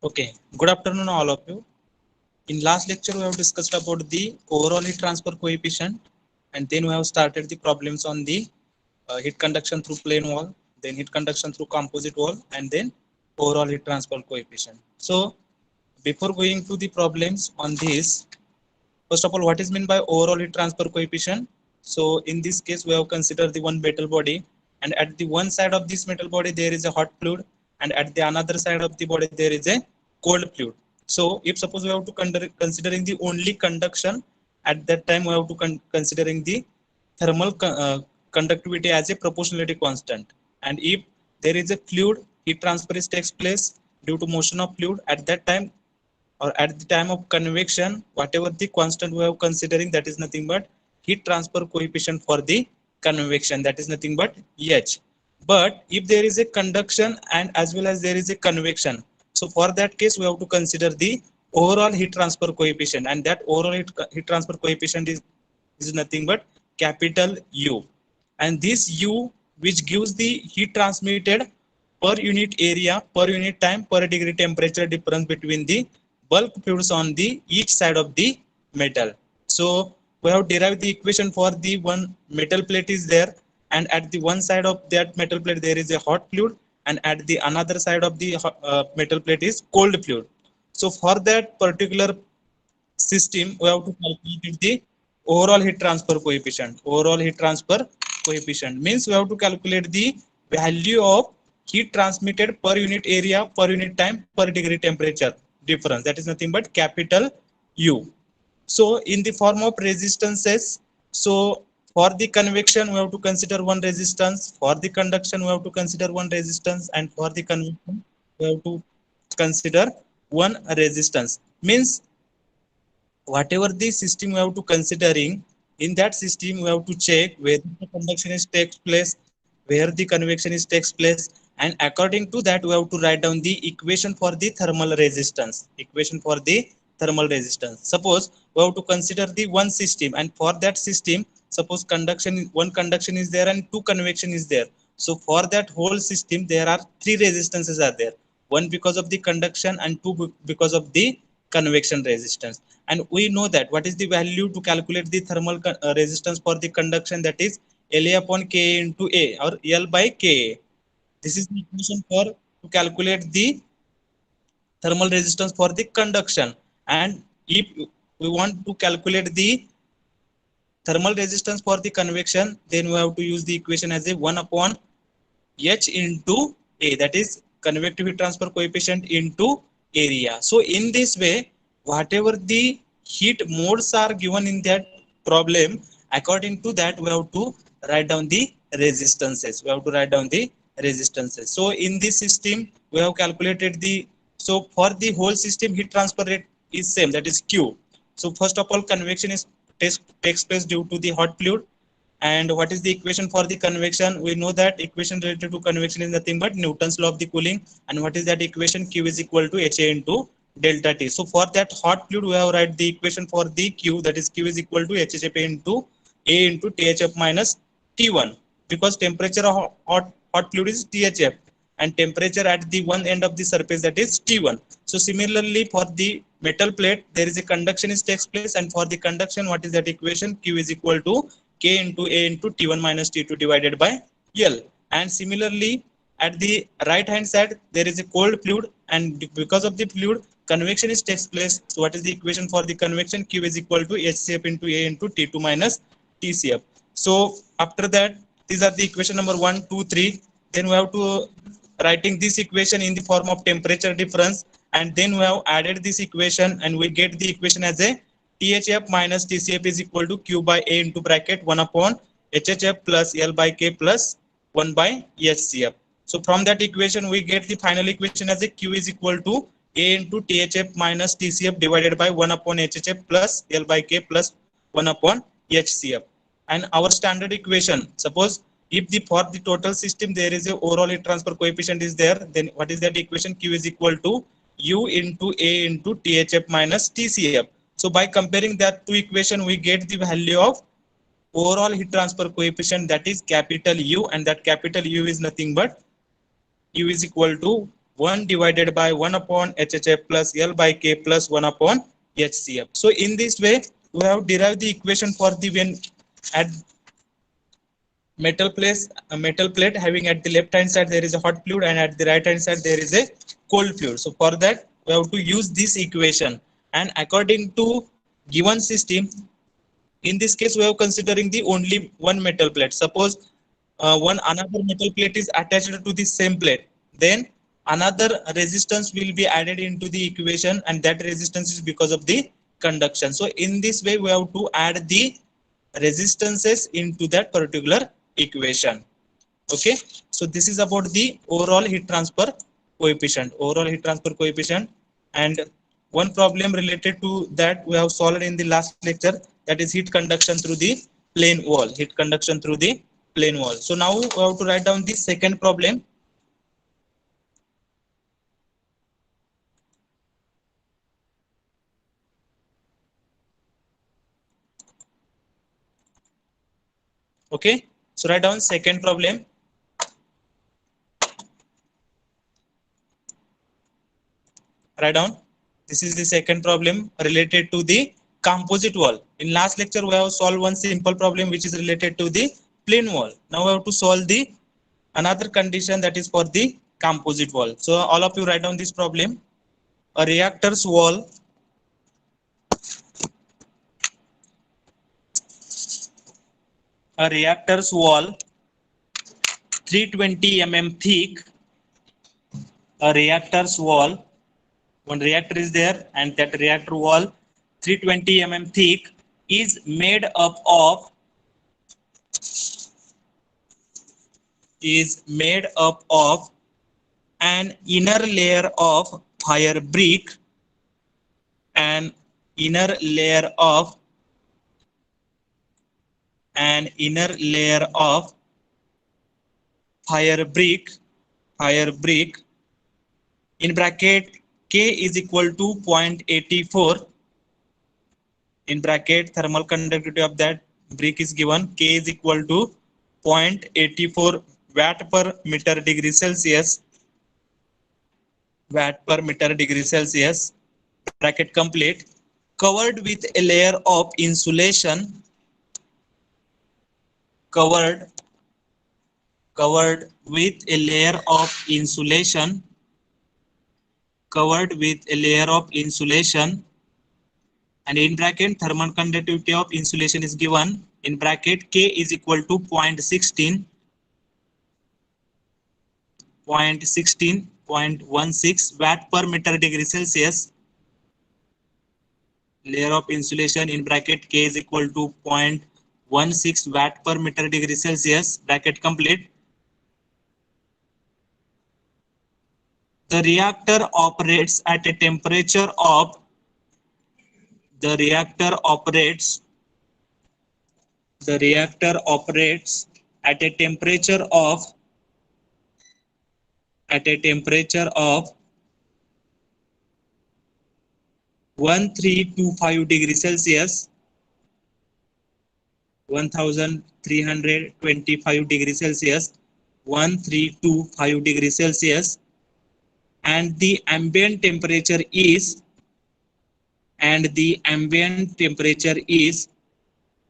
Okay, good afternoon, all of you. In last lecture, we have discussed about the overall heat transfer coefficient, and then we have started the problems on the heat conduction through plane wall, then heat conduction through composite wall, and then overall heat transfer coefficient. So, before going to the problems on this, first of all, what is meant by overall heat transfer coefficient? So, in this case, we have considered the one metal body, and at the one side of this metal body, there is a hot fluid, and at the another side of the body, there is a cold fluid. So, if suppose we have to considering the only conduction, at that time we have to considering the thermal conductivity as a proportionality constant. And if there is a fluid, heat transfer takes place due to motion of fluid. At that time, or at the time of convection, whatever the constant we are considering, that is nothing but heat transfer coefficient for the convection, that is nothing but H. But if there is a conduction and as well as there is a convection, so for that case we have to consider the overall heat transfer coefficient, and that overall heat transfer coefficient is nothing but capital U. And this U, which gives the heat transmitted per unit area, per unit time, per degree temperature difference between the bulk fluids on the each side of the metal. So we have derived the equation for the one metal plate is there, and at the one side of that metal plate there is a hot fluid, and at the another side of the metal plate is cold fluid. So for that particular system, we have to calculate the overall heat transfer coefficient. Overall heat transfer coefficient means we have to calculate the value of heat transmitted per unit area, per unit time, per degree temperature difference. That is nothing but capital U. So in the form of resistances, so for the convection we have to consider one resistance, for the conduction we have to consider one resistance, and for the convection we have to consider one resistance. Means whatever the system we have to considering, in that system we have to check where the conduction is takes place, where the convection is takes place, and according to that we have to write down the equation for the thermal resistance. Equation for the thermal resistance, suppose we have to consider the one system, and for that system, suppose conduction, one conduction is there and two convection is there. So for that whole system there are three resistances are there, one because of the conduction and two because of the convection resistance. And we know that what is the value to calculate the thermal resistance for the conduction, that is La upon Ka into A, or L by Ka. This is the equation for to calculate the thermal resistance for the conduction. And if we want to calculate the thermal resistance for the convection, then we have to use the equation as a 1 upon H into A, that is convective heat transfer coefficient into area. So in this way, whatever the heat modes are given in that problem, according to that we have to write down the resistances. We have to write down the resistances. So in this system we have calculated the, so for the whole system heat transfer rate is same, that is Q. So first of all, convection is takes place due to the hot fluid. And what is the equation for the convection? We know that equation related to convection is nothing but Newton's law of the cooling. And what is that equation? Q is equal to HA into delta T. So for that hot fluid we have write the equation for the Q, that is Q is equal to HHF into A into THF minus T1, because temperature of hot fluid is THF and temperature at the one end of the surface, that is T1. So similarly for the metal plate there is a conduction is takes place, and for the conduction what is that equation? Q is equal to K into A into T1 minus T2 divided by L. And similarly at the right hand side there is a cold fluid, and because of the fluid convection is takes place. So what is the equation for the convection? Q is equal to HCF into A into T2 minus TCF. So after that, these are the equation number 1, 2, 3. Then we have to writing this equation in the form of temperature difference, and then we have added this equation and we get the equation as a THF minus TCF is equal to Q by A into bracket 1 upon HHF plus L by K plus 1 by HCF. So from that equation we get the final equation as a Q is equal to A into THF minus TCF divided by 1 upon HHF plus L by K plus 1 upon HCF. And our standard equation, suppose if the for the total system there is a overall heat transfer coefficient is there, then what is that equation? Q is equal to U into A into THF minus TCF. So by comparing that two equation we get the value of overall heat transfer coefficient, that is capital U, and that capital U is nothing but U is equal to 1 divided by 1 upon HHF plus L by K plus 1 upon HCF. So in this way, we have derived the equation for the when at metal plate having at the left hand side there is a hot fluid and at the right hand side there is a cold fluid. So for that we have to use this equation, and according to given system, in this case we are considering the only one metal plate. Suppose one another metal plate is attached to the same plate, then another resistance will be added into the equation, and that resistance is because of the conduction. So in this way we have to add the resistances into that particular equation. Okay, so this is about the overall heat transfer coefficient. And one problem related to that we have solved in the last lecture, that is heat conduction through the plane wall. So now we have to write down the second problem. Okay, so write down second problem. Write down, this is the second problem related to the composite wall. In last lecture we have solved one simple problem which is related to the plane wall. Now we have to solve the another condition, that is for the composite wall. So all of you write down this problem. A reactor's wall a reactor's wall 320 mm thick. A reactor's wall, one reactor is there and that reactor wall 320 mm thick is made up of an inner layer of fire brick, an inner layer of fire brick in bracket K is equal to 0.84. in bracket thermal conductivity of that brick is given, K is equal to 0.84 watt per meter degree Celsius. Bracket complete. Covered with a layer of insulation. Covered with a layer of insulation. And in bracket thermal conductivity of insulation is given, in bracket K is equal to 0.16 watt per meter degree Celsius. Layer of insulation in bracket K is equal to 0.16 watt per meter degree Celsius. Bracket complete. The reactor operates at a temperature of at a temperature of 1325 degrees Celsius, 1325 degrees Celsius, 1325 degrees Celsius, and the ambient temperature is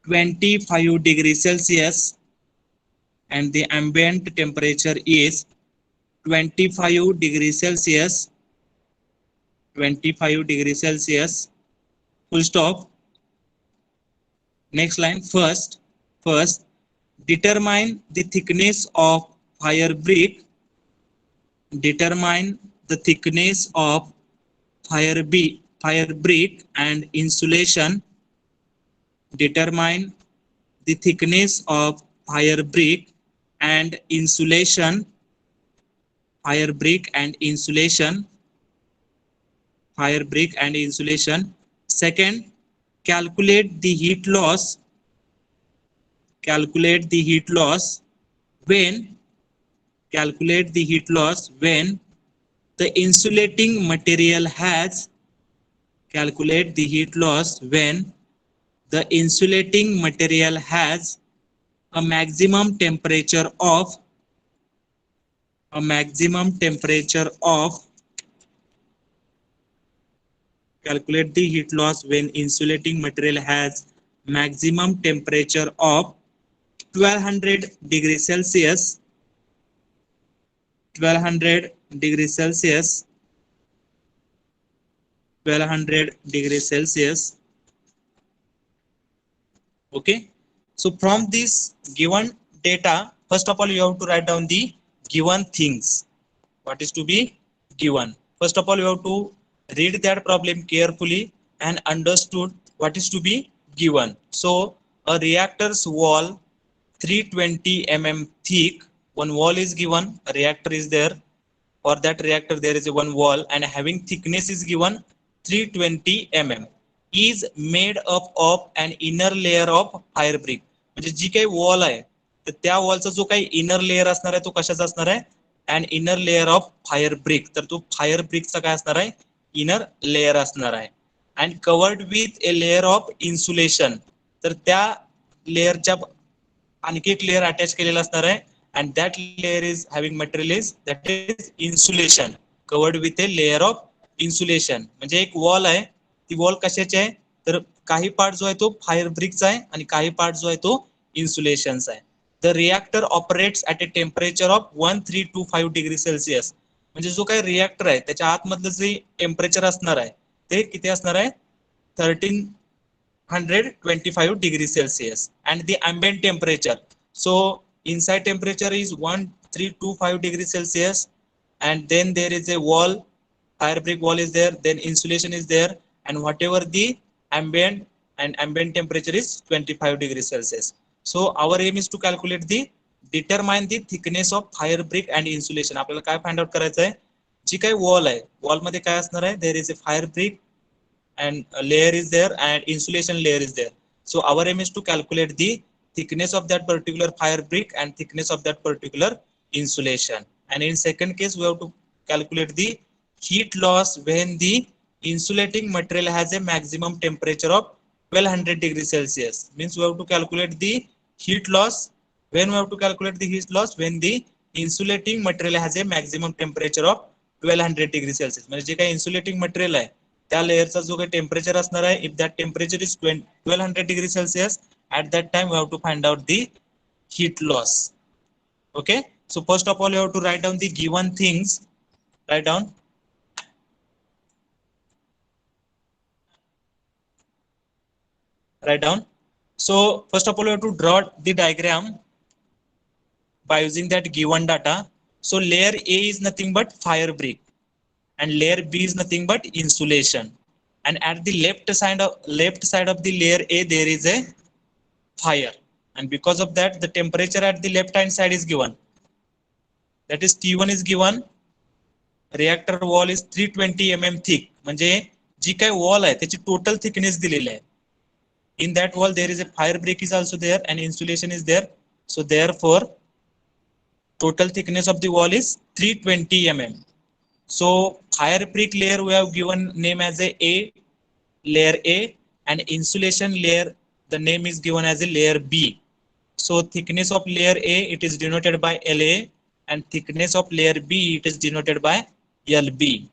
25 degrees Celsius, and the ambient temperature is 25 degrees Celsius, 25 degrees Celsius, full stop. Next line, first determine the thickness of fire brick. Determine the thickness of fire brick and insulation. Determine the thickness of fire brick and insulation. Fire brick and insulation. Second, calculate the heat loss. When the insulating material has a maximum temperature of a maximum temperature of, calculate the heat loss when insulating material has maximum temperature of 1200 degrees Celsius, 1200 degrees Celsius, 1200 degrees Celsius. Okay. So from this given data, first of all, you have to write down the given things. What is to be given? First of all, you have to read that problem carefully and understood what is to be given. So a reactor's wall 320 mm thick, one wall is given, a reactor is there. For that reactor there is a one wall and having thickness is given 320 mm, is made up of an inner layer of fire brick. म्हणजे जी काही wall आहे तर त्या वॉलचा जो काही inner layer असणार आहे तो कशाचा असणार आहे, and inner layer of fire brick. तर तो फायर ब्रिकचा काय असणार आहे, इनर लेअर असणार आहे. And covered with A layer of insulation, तर त्या लेअरच्या आणखी एक लेअर अटॅच केलेला असणार आहे. and that layer is having material is that is insulation covered with a layer of insulation. म्हणजे एक वॉल आहे, ती वॉल कशाची आहे तर काही पार्ट जो आहे तो फायर ब्रिकचा आहे आणि काही पार्ट जो आहे तो इन्सुलेशनचा आहे. The reactor operates at a temperature of 1325 degree Celsius. म्हणजे जो काही रिएक्टर आहे त्याच्या आतमधलं जे टेम्परेचर असणार आहे ते किती असणार आहे, 1325 degree Celsius. And the ambient temperature, so inside temperature is 1325 degree Celsius, and then there is a wall, fire brick wall is there, then insulation is there, and whatever the ambient temperature is 25 degree Celsius. So our aim is to calculate the determine the thickness of fire brick and insulation. आपल्याला काय find out करायचं आहे, जी काही wall आहे wall मध्ये काय असणार आहे, there is a fire brick and a layer is there and insulation layer is there. So our aim is to calculate the thickness of that particular fire brick and thickness of that particular insulation. And in second case we have to calculate the heat loss when the insulating material has a maximum temperature of 1200 degrees Celsius. Means we have to calculate the heat loss when we have to calculate the heat loss when the insulating material has a maximum temperature of 1200 degrees Celsius. म्हणजे जे काही insulating material आहे त्या लेयरचा जो काही temperature असणार आहे, if that temperature is 1200 degree Celsius, at that time we have to find out the heat loss. Okay, so first of all you have to write down the given things. Write down. So first of all you have to draw the diagram by using that given data. So layer A is nothing but fire brick and layer B is nothing but insulation, and at the left side of the layer A there is a fire, and because of that the temperature at the left hand side is given, that is T1 is given. reactor wall is 320 mm thick, म्हणजे जी काही wall आहे त्याची total thickness दिलेली आहे. in that wall there is a fire brick is also there and insulation is there, so therefore total thickness of the wall is 320 mm. So fire brick layer we have given name as a layer A, and insulation layer the name is given as a layer B. So thickness of layer A it is denoted by LA, and thickness of layer B it is denoted by LB.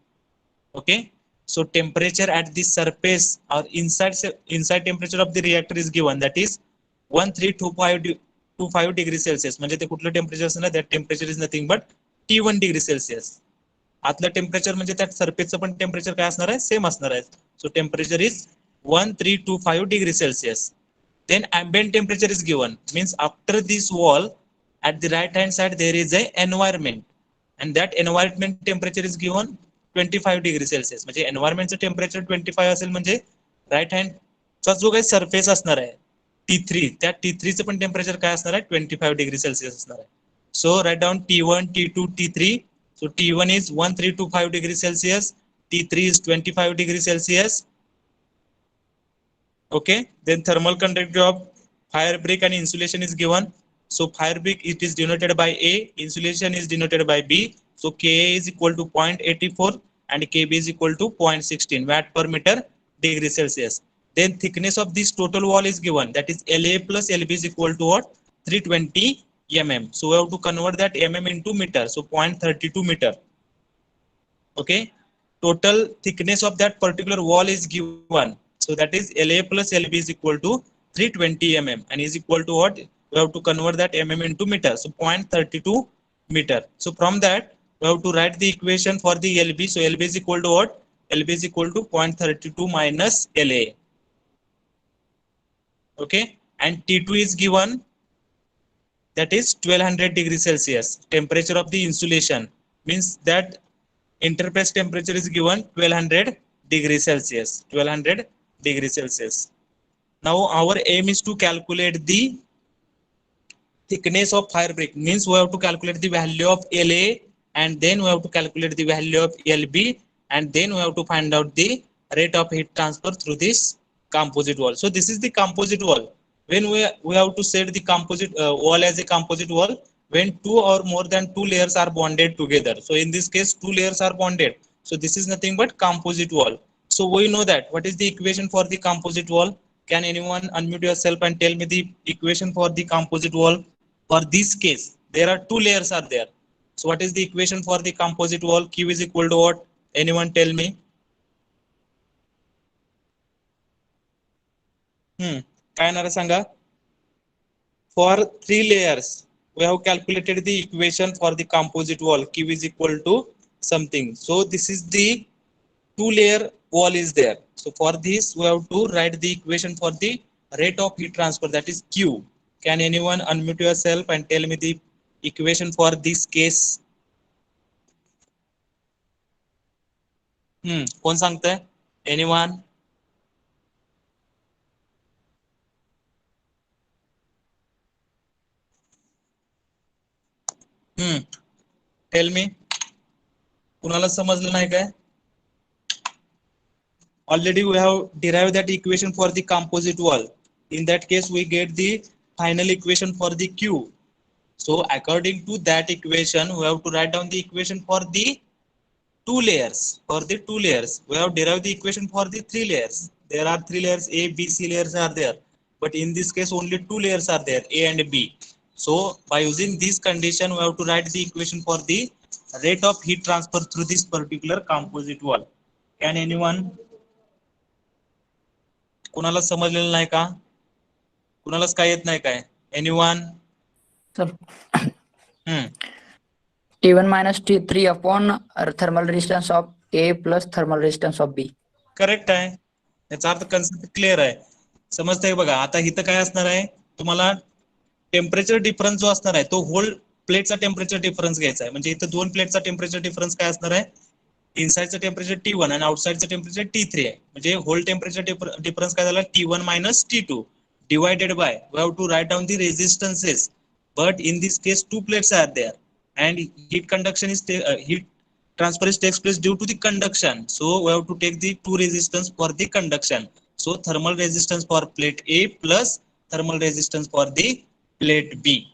Okay, so temperature at the surface or inside temperature of the reactor is given, that is 1325 degree Celsius. म्हणजे ते कुठलं temperature असणार, that temperature is nothing but T1 degree Celsius. आतलं temperature म्हणजे त्या सरफेसचं पण temperature काय असणार आहे, सेम असणार आहे. सो temperature is 1325 degree Celsius. then ambient temperature is given, means after this wall at the right hand side there is a environment, and that environment temperature is given 25 degree Celsius. म्हणजे environment चं temperature 25 असेल म्हणजे right hand चा जो काही surface असणार आहे T3, त्या T3 चं पण टेम्परेचर काय असणार आहे, 25 डिग्री सेल्सिअस असणार आहे. So write down T1, T2, T3. So T1 is 1325 degree Celsius, T3 is 25 degree Celsius. Okay, then thermal conductivity of fire brick and insulation is given. So fire brick it is denoted by A, insulation is denoted by B. So Ka is equal to 0.84 and Kb is equal to 0.16 watt per meter degree Celsius. Then thickness of this total wall is given, that is LA plus LB is equal to what, 320 mm. So we have to convert that mm into meter. So 0.32 meter. Okay. Total thickness of that particular wall is given. So that is LA plus LB is equal to 320 mm and is equal to what? We have to convert that mm into meter. So 0.32 meter. So from that we have to write the equation for the LB. So LB is equal to what? LB is equal to 0.32 minus LA. Okay. And T2 is given, that is 1200 degrees Celsius. Temperature of the insulation means that interface temperature is given 1200 degrees Celsius. 1200 degrees Celsius. Now our aim is to calculate the thickness of fire brick. Means we have to calculate the value of LA and then we have to calculate the value of LB and then we have to find out the rate of heat transfer through this composite wall. So this is the composite wall. When we have to set the composite wall as a composite wall when two or more than two layers are bonded together. So in this case two layers are bonded. So this is nothing but composite wall. So we know that. What is the equation for the composite wall? Can anyone unmute yourself and tell me the equation for the composite wall? For this case, there are two layers are there. So what is the equation for the composite wall? Q is equal to what? Anyone tell me? काय येणार सांगा? For three layers, we have calculated the equation for the composite wall. Q is equal to something. So this is the two layer wall is there. So for this, we have to write the equation for the rate of heat transfer, that is Q. Can anyone unmute yourself and tell me the equation for this case? कोण सांगतंय? Anyone? Tell me. कुणाला समजलं नाही काय? Already we have derived that equation for the composite wall. In that case, we get the final equation for the Q. So according to that equation, we have to write down the equation for the two layers. For the two layers, we have derived the equation for the three layers. There are three layers, A, B, C layers are there. But in this case, only two layers are there, A and B. So by using this condition, we have to write the equation for the rate of heat transfer through this particular composite wall. Can anyone? कुणाला समजलेलं नाही का? कुणालाच काय येत नाही काय? Anyone? Sir. T1 minus T3 upon thermal resistance of A plus thermal resistance of B. Correct आहे. याचा अर्थ कन्सेप्ट क्लिअर आहे. समजतंय बघा. आता इथं काय असणार आहे? तुम्हाला टेम्परेचर डिफरन्स जो असणार आहे तो होल प्लेटचा टेम्परेचर डिफरन्स घ्यायचा आहे. म्हणजे इथं दोन प्लेटचा टेम्परेचर डिफरन्स काय असणार आहे? इनसाइडचं टेम्परेचर T1 आणि आउटसाइडचं टेम्परेचर T3 आहे. म्हणजे होल टेम्परेचर डिफरन्स काय झाला? T1 minus T2 divided by, we have to write down the resistances, but in this case two plates are there and heat conduction is heat transfer takes place due to the conduction. So we have to take the two resistance for the conduction. So thermal resistance for plate A plus thermal resistance for the plate B.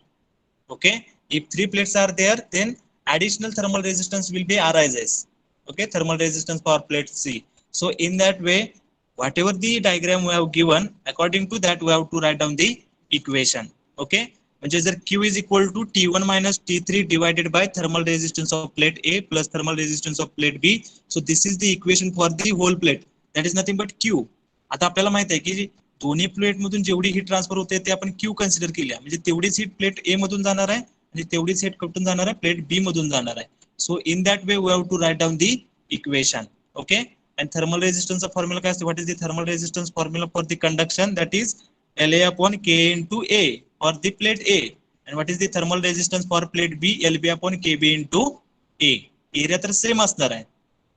Okay, if three plates are there, then additional thermal resistance will be arises. Okay, thermal resistance for plate C. So in that way, whatever the diagram we have given, according to that we have to write down the equation. Okay, म्हणजे जर Q is equal to T1 minus T3 divided by thermal resistance of plate A plus thermal resistance of plate B. So this is the equation for the whole plate. That is nothing but Q. आता आपल्याला माहित आहे की दोन्ही plate मधून जेवढी heat transfer होते ते आपण Q कन्सिडर केली आहे. म्हणजे तेवढीच हीट प्लेट A मधून जाणार आहे आणि तेवढीच हीट कुठून जाणार आहे? प्लेट B मधून जाणार आहे. So in that way we have to write down the equation. Okay, and thermal resistance formula काय असते? What is the thermal resistance formula for the conduction? That is LA upon K into A for the plate A. And what is the thermal resistance for plate B? LB upon KB into A. Area तर same असणार आहे.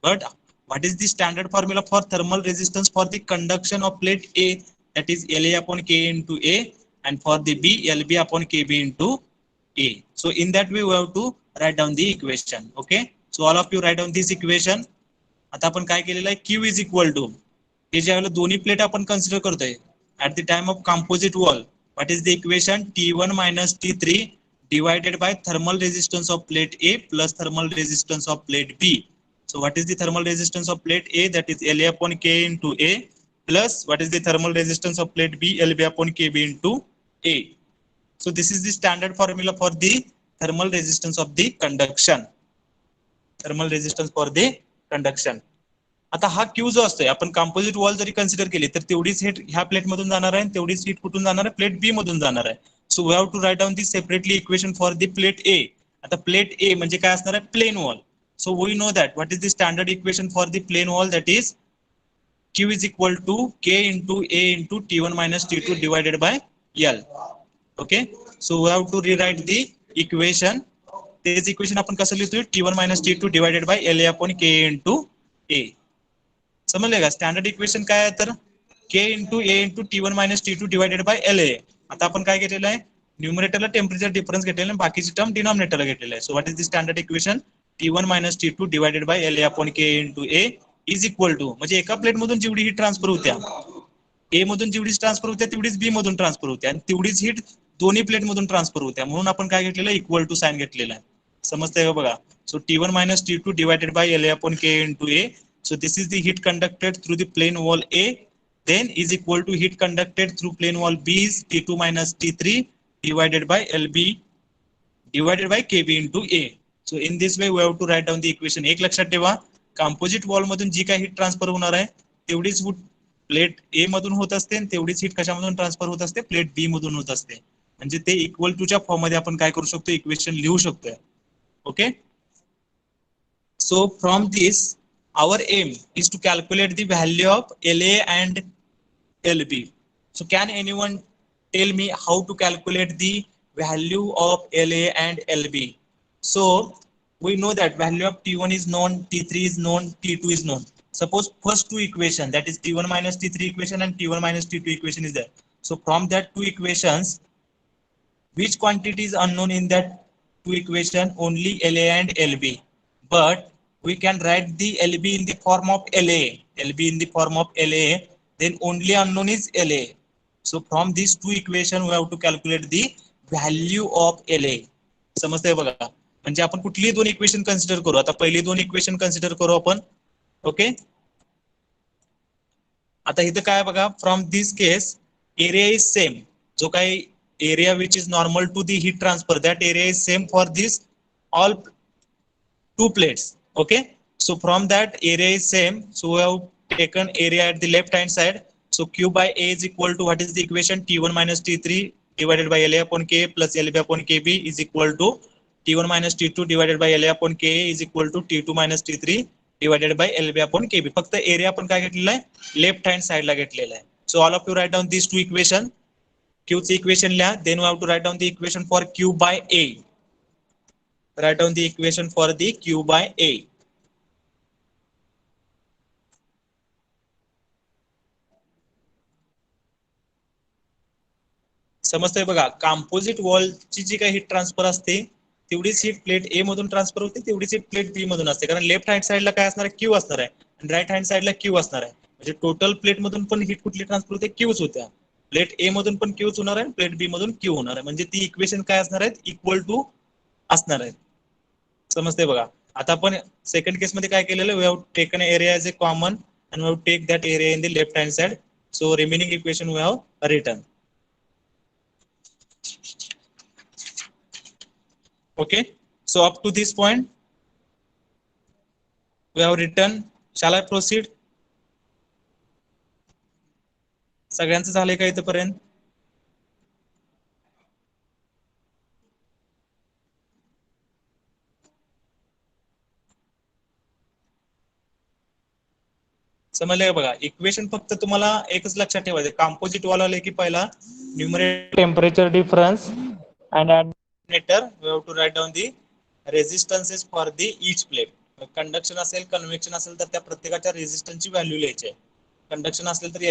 But what is the standard formula for thermal resistance for the conduction of plate A? That is LA upon K into A, and for the B, LB upon KB into A. So in that way we have to write down the equation. Okay, so all of you write down this equation. आता आपण काय केलेलं आहे? Q is equal to, हे ज्या वेळेला दोन्ही plate आपण consider करतोय at the time of composite wall, what is the equation? T1 minus T3 divided by thermal resistance of plate A plus thermal resistance of plate B. So what is the thermal resistance of plate A? That is LA upon K into A plus what is the thermal resistance of plate B? LB upon KB into A. So this is the standard formula for the thermal resistance of the conduction. Thermal resistance for the conduction. आता हा Q जो असतोय आपण composite wall जरी consider केली तर तेवढीच heat ह्या plate मधून जाणार आहे, तेवढीच हीट कुठून जाणार आहे, प्लेट बी मधून जाणार आहे. So we have to write down the separately equation for the plate A. आता प्लेट ए म्हणजे काय असणार आहे, plane wall. So we know that what is the standard equation for the plane wall, that is Q is equal to K into A into T1 minus T2 divided by L. Okay, so we have to rewrite the equation. This equation आपण कसं लिहितोय, T1 minus T2 divided by LA upon K into A. समजले का? Standard equation काय आहे तर K into A into T1 minus T2 divided by LA. आता आपण काय घेतलेलं आहे, न्यूमरेटरला टेम्परेचर डिफरन्स घेतलेलं आहे, बाकीची टर्म डिनॉमिनेटरला घेतलेलं आहे. सो what is the standard equation, T1 minus T2 divided by LA upon K into A is equal to, म्हणजे एका प्लेट मधून जेवढी हीट ट्रान्सफर होत्या ए मधून जेवढीच ट्रान्सफर होत्या तेवढीच बी मधून ट्रान्सफर होत्या आणि तेवढीच हीट दोन्ही प्लेट मधून ट्रान्सफर होत्या. म्हणून आपण काय घेतलेलं, इक्वल टू साइन घेतलेला आहे. समजतंय का बघा? सो T1 minus T2 divided by LA upon K into A. So this is the heat conducted through the plane wall A, then is equal to heat conducted through plane wall B is T2 minus T3 divided by LB divided by KB into A. So in this way we have to write down the equation. एक लक्षात ठेवा, composite wall मधून जी काही heat transfer होणार आहे तेवढीच plate ए मधून होत असते आणि तेवढीच हीट कशामधून ट्रान्सफर होत असते, प्लेट बी मधून होत असते. म्हणजे ते इक्वल टूच्या फॉर्म मध्ये आपण काय करू शकतो, इक्वेशन लिहू शकतोय. Okay, so from this our aim is to calculate the value of LA and LB. So can anyone tell me how to calculate the value of LA and LB? So we know that value of T1 is known, T3 is known, T2 is known. Suppose first two equation, that is T1 minus T3 equation and T1 minus T2 equation is there. So from that two equations, which quantity is unknown in that two equation? Only LA and LB. But we can write the LB in the form of LA. LB in the form of LA. Then only unknown is LA. So from these two equation we have to calculate the value of LA. समजतंय बघा? म्हणजे आपण कुठली दोन equation consider करू. आता पहिली दोन इक्वेशन कन्सिडर करू आपण. ओके, आता इथं काय बघा, from this case area is same. जो काही area which is normal to the heat transfer, that area is same for this all two plates. Okay, so from that area is same, so we have taken area at the left hand side. So Q by A is equal to, what is the equation, T1 minus T3 divided by LA upon K plus LB upon KB is equal to T1 minus T2 divided by LA upon K is equal to T2 minus T3 divided by LB upon KB. फक्त area आपण काय घेतलेला आहे, left hand साइडला घेतलेला आहे. So all of you write down this two equation. Q ची equation लिहा, then we have to write down the equation for Q by A. Write down the equation for the Q by A. समजतंय बघा, composite wall ची जी काही heat transfer असते तेवढीच heat plate ए मधून transfer होते, तेवढीच हीट प्लेट बी मधून असते. कारण लेफ्ट हँड साइडला काय असणार आहे, क्यू असणार आहे आणि राईट हँड साइडला क्यू असणार आहे. म्हणजे टोटल प्लेट मधून पण हीट कुठली ट्रान्सफर होते, क्यूच होत्या. प्लेट ए मधून पण क्यूच होणार आहे, प्लेट बी मधून क्यू होणार आहे. म्हणजे ती इक्वेशन काय असणार आहेत, इक्वल टू असणार आहेत. समजते बघा. आता आपण सेकंड केस मध्ये काय केलेलं, we have taken area as a common and we have take that area in the left hand side. So remaining equation we have written. Okay, so up to this point we have written. Shall I proceed? सगळ्यांचं झालंय का इथपर्यंत? समजलंय बघा. Equation फक्त तुम्हाला एकच लक्षात ठेवायचं, कंपोजिट वॉल आले की पहिला numerator temperature difference and denominator we have to write down the resistances for the each plate. Conduction असेल, कन्व्हेक्शन असेल तर त्या प्रत्येकाच्या रेजिस्टन्सची व्हॅल्यू लिहायची आहे. कंडक्शन असेल तर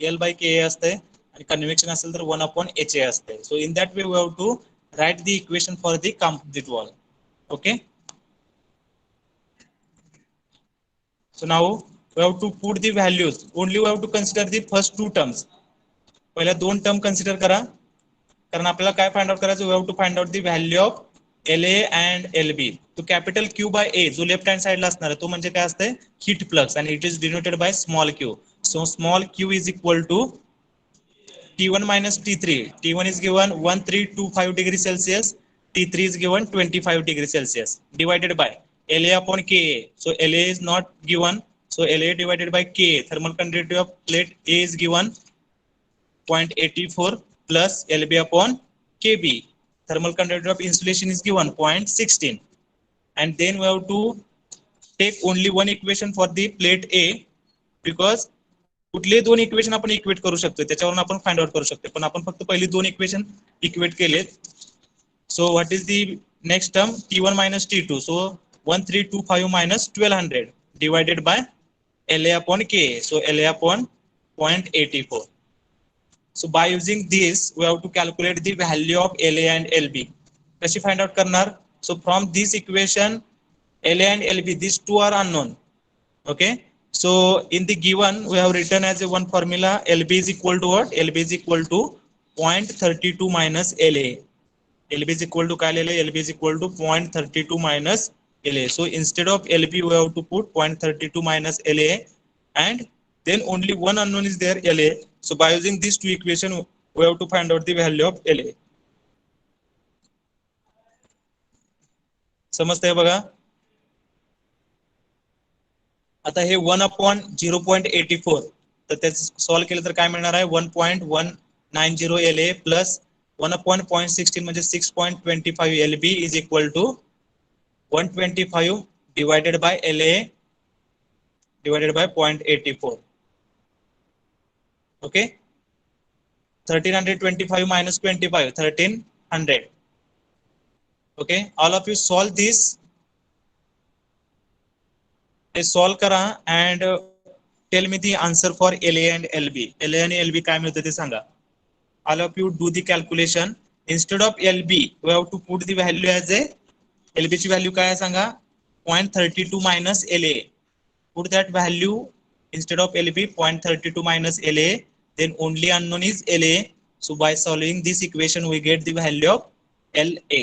L by K असते आणि कन्व्हेक्शन असेल तर 1 upon HA असते. So in that way we have to write the equation for the composite wall. Okay, so now we have to put the values. Only we have to consider the first two terms. पहिल्या दोन term consider करा, कारण आपल्याला काय find out करायचं, we have to find out the value of LA and LB. तो capital Q by A जो left hand साइडला असणार आहे तो म्हणजे काय असते, हीट फ्लक्स, आणि it is denoted by small q. So small q is equal to T1 minus T3. T1 is given 1325 degrees Celsius. T3 is given 25 degrees Celsius divided by LA upon Ka. So LA is not given. So LA divided by Ka. Thermal conductivity of plate A is given 0.84 plus LB upon Kb. Thermal conductivity of insulation is given 0.16. And then we have to take only one equation for the plate A because कुठले दोन equation आपण equate करू शकतो त्याच्यावरून आपण find out करू शकतो पण आपण फक्त पहिली दोन इक्वेशन इक्वेट केलेत सो what is the next term T1 minus T2 so 1325 minus 1200 divided by LA upon Ka so LA upon 0.84 so by using this we have to calculate the value of LA and LB कशी find out करणार so from this equation LA and LB these two are unknown okay so in the given we have written as a one formula LB is equal to what LB is equal to 0.32 minus LA LB is equal to काय लिहिले LB is equal to 0.32 minus LA so instead of LB we have to put 0.32 minus LA and then only one unknown is there LA so by using these two equation we have to find out the value of LA समजतंय बघा आता हे 1/0.84 तर त्याचं solve केलं तर काय मिळणार आहे 1.190 LA प्लस 1/0.16 म्हणजे 6.25 LB is equal to 125 divided by LA divided by 0.84 okay 1325 minus 25 1300 okay all of you solve this solve करा and tell me the answer for LA and LB. LA and LB काय मिळतं ते सांगा. All of you do the calculation. Instead of LB, we have to put the value as a LB ची value काय आहे सांगा 0.32 minus LA. Put that value instead of LB 0.32 minus LA. Then only unknown is LA. So by solving this equation, we get the value of LA.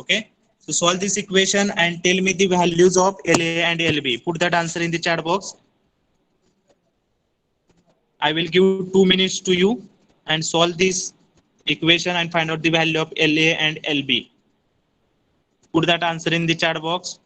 Okay, so solve this equation and tell me the values of LA and LB. Put that answer in the chat box. I will give 2 minutes to you and solve this equation and find out the value of LA and LB. Put that answer in the chat box.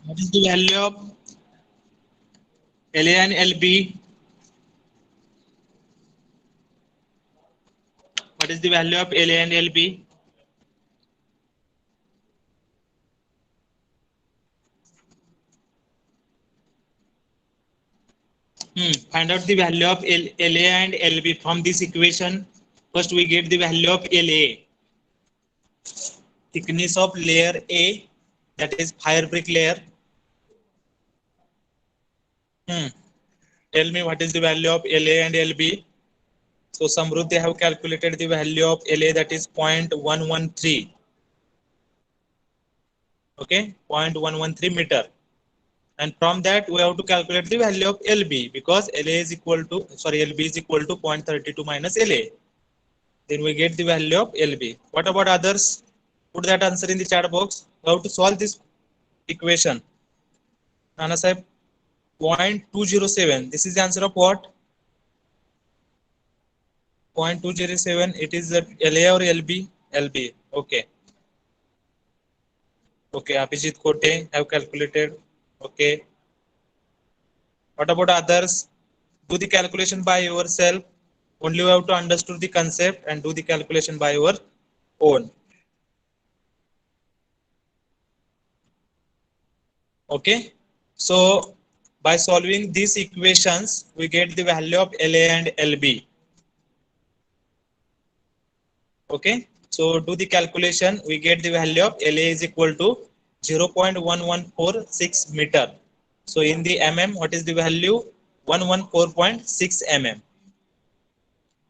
What is the value of LA and LB? What is the value of LA and LB? Find out the value of LA and LB from this equation. First we get the value of LA. Thickness of layer A, that is fire brick layer. Tell me what is the value of LA and LB. So Samruddh, they have calculated the value of LA, that is 0.113. Okay, 0.113 meter. And from that we have to calculate the value of LB because LB is equal to 0.32 minus LA. Then we get the value of LB. What about others? Put that answer in the chat box. We have to solve this equation. Nana Sahib, 0.207. This is the answer of what? 0.207. It is LA or LB? LB. Okay. Okay, Abhijit Kote have calculated. Okay, what about others? Do the calculation by yourself. Only you have to understand the concept and do the calculation by your own. Okay, so by solving these equations we get the value of LA and LB. Okay, so do the calculation. We get the value of LA is equal to 0.1146 meter. So in the mm, what is the value? 114.6 mm.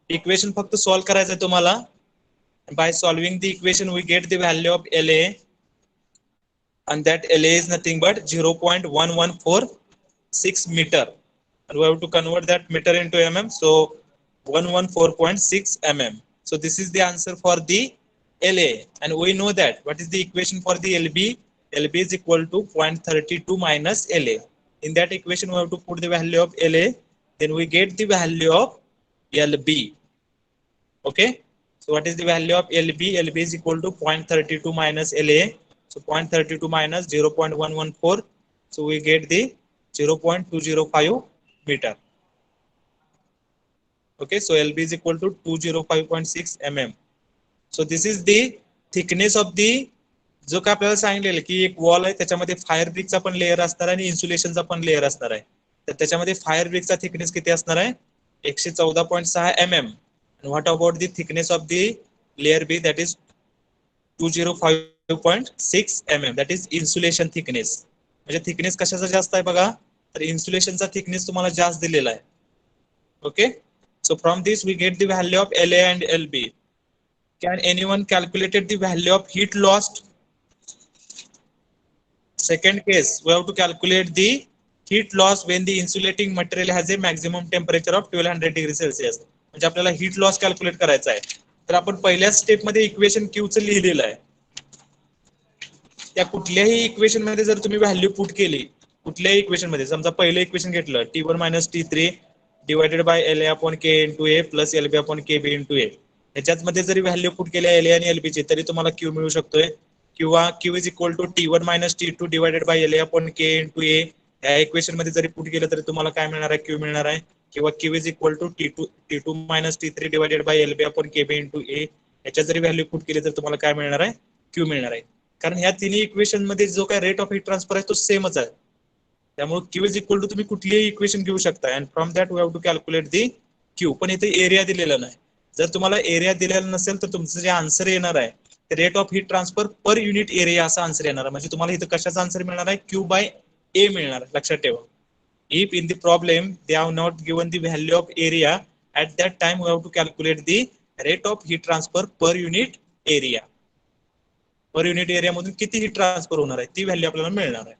Equation फक्त solve करायचं आहे तुम्हाला. By solving the equation we get the value of LA, and that LA is nothing but 0.1146 meter, and we have to convert that meter into mm. So 114.6 mm. So this is the answer for the LA, and we know that what is the equation for the LB? LB is equal to 0.32 minus LA. In that equation we have to put the value of LA, then we get the value of LB. Okay, so what is the value of LB? LB is equal to 0.32 minus LA. So 0.32 minus 0.114. So we get the 0.205 meter. Okay, so LB is equal to 205.6 mm. So this is the thickness of the, जो काय आपल्याला सांगितलेलं की एक wall आहे त्याच्यामध्ये fire ब्रिकचा पण layer असणार आहे आणि इन्सुलेशनचा पण लेयर असणार आहे. तर त्याच्यामध्ये फायर ब्रिकचा थिकनेस किती असणार आहे? 114.6 mm. And what about the thickness of the layer B? That is 205.6 mm. That is insulation thickness. म्हणजे थिकनेस कशाचा जास्त आहे बघा, तर इन्सुलेशनचा थिकनेस तुम्हाला जास्त दिलेला आहे. Okay, so from this we get the value of LA and LB. Can anyone calculated the value of heat lost? Second case, we have to calculate the heat loss when the insulating material has a maximum temperature of 1200 degrees Celsius. म्हणजे आपल्याला heat loss calculate करायचा आहे. तर आपण पहिल्या step मध्ये equation Q चं लिहिलेलं आहे. त्या कुठल्याही इक्वेशन मध्ये जर तुम्ही व्हॅल्यू पुट केली, कुठल्याही इक्वेशन मध्ये समजा पहिलं इक्वेशन घेतलं T1 - T3 divided by LA upon K into A plus LB upon KB into A, ह्याच्यात मध्ये जरी व्हॅल्यू पुट केल्या LA आणि LB ची तरी तुम्हाला Q मिळू शकतोय. किंवा Q is equal to T1 - T2 divided by LA upon K into A. या इक्वेशन मध्ये जरी पुट केलं तरी तुम्हाला काय मिळणार आहे? Q मिळणार आहे. किंवा Q is equal to T2 - T3 divided by LB upon KB into A. याच्यात जरी व्हॅल्यू पुट केली तर तुम्हाला काय मिळणार आहे? Q मिळणार आहे. कारण ह्या तिन्ही इक्वेशन मध्ये जो काय रेट ऑफ हीट ट्रान्सफर आहे तो सेमच आहे. त्यामुळे Q is equal to तुम्ही कुठलीही इक्वेशन घेऊ शकता, and from that we have to calculate the Q. पण इथे एरिया दिलेला नाही. जर तुम्हाला एरिया दिलेला नसेल तर तुमचं जे आन्सर येणार आहे rate of heat transfer per unit area असा आन्सर येणार. म्हणजे तुम्हाला इथं कशाचा आन्सर मिळणार आहे? Q by A मिळणार. लक्षात ठेवा. If in the problem they have not given the value of area, at that time we have to calculate the rate of heat transfer per unit area. पर unit area मधून किती heat transfer होणार आहे ती value आपल्याला मिळणार आहे.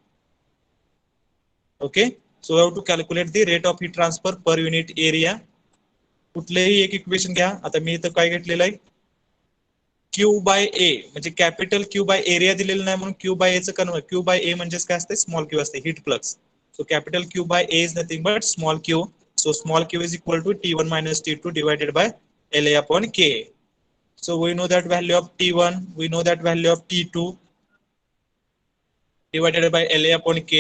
Okay, so we have to calculate the rate of heat transfer per unit area. कुठलेही एक इक्वेशन घ्या. आता मी इथं काय घेतलेलं आहे? Q by A, म्हणजे कॅपिटल Q बाय एरिया दिलेलं नाही म्हणून Q by A चं कन्वर्ट. Q by A म्हणजे काय असते? स्मॉल Q असते, heat flux. So capital Q by A is nothing but small q. So small q is equal to T1 - T2 divided by LA upon K. So we know that value of T1, we know that value of T2 divided by LA upon K.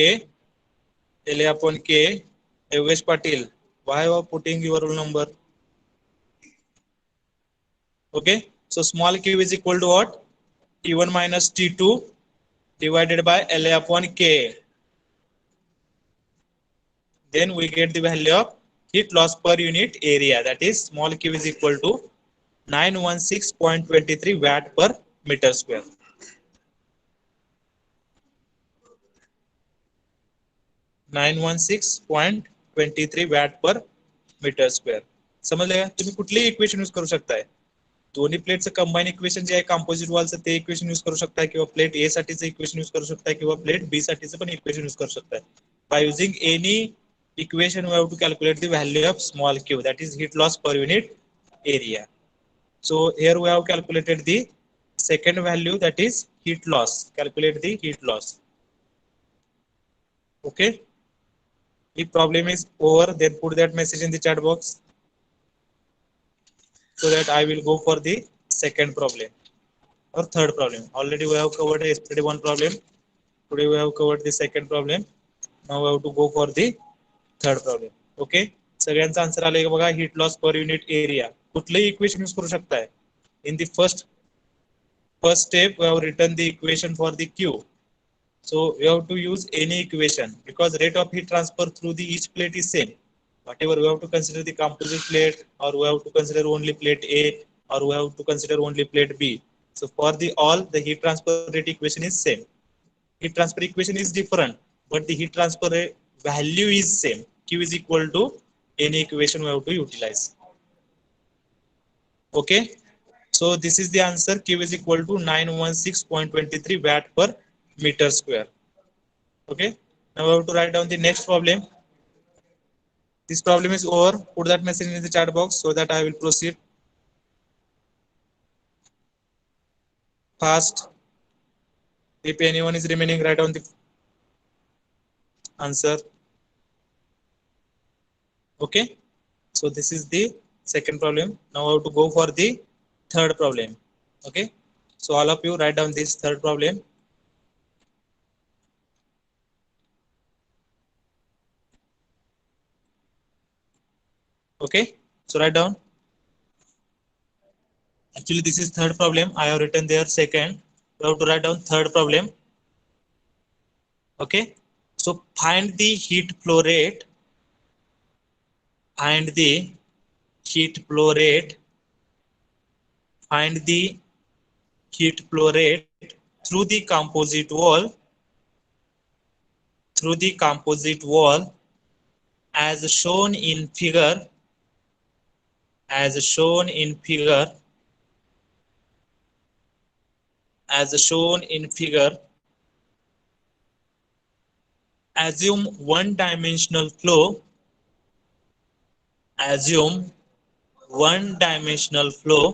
LA upon K. Yogesh Patil, why you are putting your roll number? Okay, so small q is equal to what? T1 - T2 divided by LA upon K. Then we get the value of heat loss per unit area, that is small q is equal to 916.23 watt per meter square. .23 watt per meter square. समजलं का? तुम्ही कुठलीही equation use करू शकताय. दोन्ही प्लेटचं combine equation जे आहे composite वॉलचं ते equation use करू शकताय, किंवा प्लेट ए साठीचं इक्वेशन यूज करू शकताय, किंवा प्लेट बी साठीचं पण इक्वेशन यूज करू शकताय. By using any equation we have to calculate the value of small q, that is heat loss per unit area. So here we have calculated the second value, that is heat loss. Calculate the heat loss. Okay, if problem is over then put that message in the chat box so that I will go for the second problem or third problem. Already we have covered yesterday one problem. Today we have covered the second problem. Now we have to go for the third problem. Okay. सगळ्यांचा answer आले का बघा. Heat loss पर unit area कुठलंही equation use करू शकताय. In the first step we have written the equation for the Q. So we have to use any equation because rate of heat transfer through the each plate is same. Whatever we have to consider the composite plate, or we have to consider only plate A, or we have to consider only plate B. So for the all the heat transfer rate equation is same. Heat transfer equation is different, but the heat transfer value is same. Q is equal to any equation we have to utilize. Okay. So this is the answer. Q is equal to 916.23 watt per meter square. Okay. Now we have to write down the next problem. This problem is over. Put that message in the chat box so that I will proceed fast. If anyone is remaining, write down the answer. Okay. So this is the second problem. Now I have to go for the third problem. Okay. So all of you write down this third problem. Okay. So write down. Actually, this is third problem. I have written there second. We have to write down third problem. Okay. So find the heat flow rate. Find the heat flow rate. Find the heat flow rate through the composite wall. Through the composite wall, as shown in figure. As shown in figure. As shown in figure. Assume one-dimensional flow. Assume one-dimensional flow.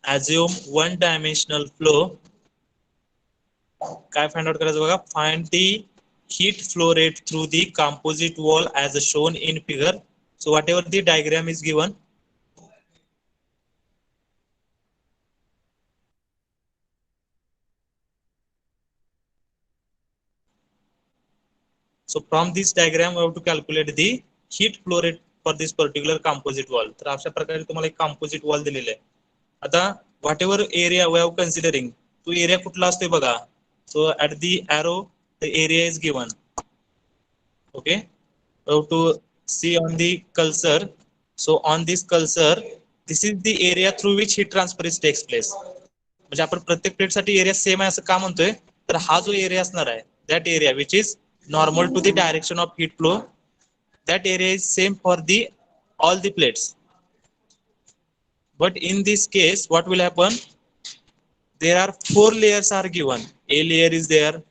Assume one-dimensional flow. काय find out करायचं बघा. Find the heat flow rate through the composite wall as shown in figure. So whatever the diagram is given. So from this diagram we have to calculate the heat flow rate for this particular composite wall. तर अशा प्रकारे तुम्हाला एक composite wall दिलेलं आहे. आता whatever area we have considering, तो area कुठला असतोय बघा. So at the arrow the area is given. Okay. We have to see on the cursor. So on this cursor, this is the area through which heat transfer takes place. म्हणजे आपण प्रत्येक plate साठी area same आहे असं का म्हणतोय, तर हा जो एरिया असणार आहे that area which is normal to the direction of heat flow, that area is same for the all the plates. But in this case what will happen, there are 4 layers are given. A layer is there,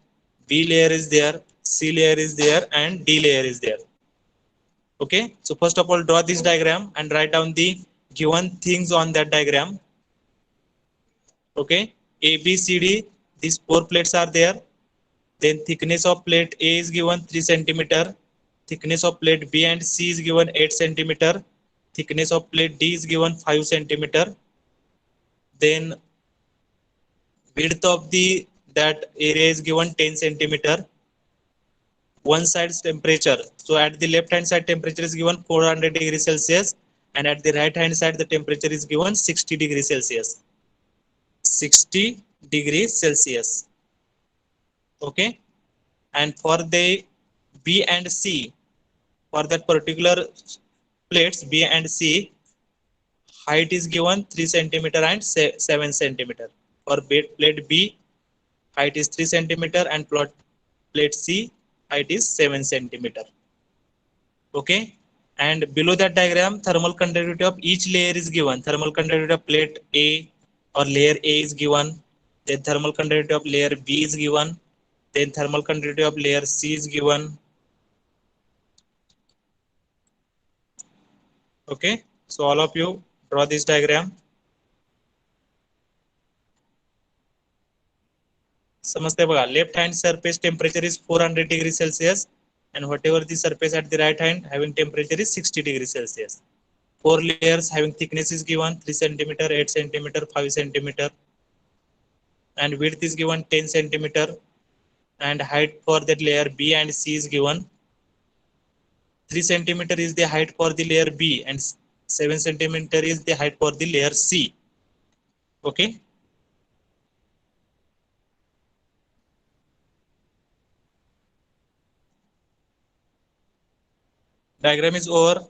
B layer is there, C layer is there, and D layer is there. Okay. So first of all draw this diagram and write down the given things on that diagram. Okay. A, B, C, D, these 4 plates are there. Then thickness of plate A is given 3 centimeter. Thickness of plate B and C is given 8 centimeter. Thickness of plate D is given 5 centimeter. Then width of that area is given 10 centimeter. One side's temperature. So at the left hand side temperature is given 400 degrees Celsius, and at the right hand side the temperature is given 60 degrees Celsius. 60 degrees Celsius. Okay. And for the B and C, for that particular plates B and C, height is given 3 centimeter and 7 centimeter. For plate B, height is 3 centimeter, and plate C, height is 7 centimeter. Okay. And below that diagram, thermal conductivity of each layer is given. Thermal conductivity of plate A or layer A is given. Then thermal conductivity of layer B is given. Then thermal conductivity of layer C is given. Okay. So all of you draw this diagram. समजते बघा. Left hand surface temperature is 400 degrees Celsius, and whatever the surface at the right hand having temperature is 60 degrees Celsius. 4 layers having thickness is given 3 centimeter, 8 centimeter, 5 centimeter. and width is given 10 centimeter, and height for that layer B and C is given 3 centimeter is the height for the layer B, and 7 centimeter is the height for the layer C. Okay. Diagram is over.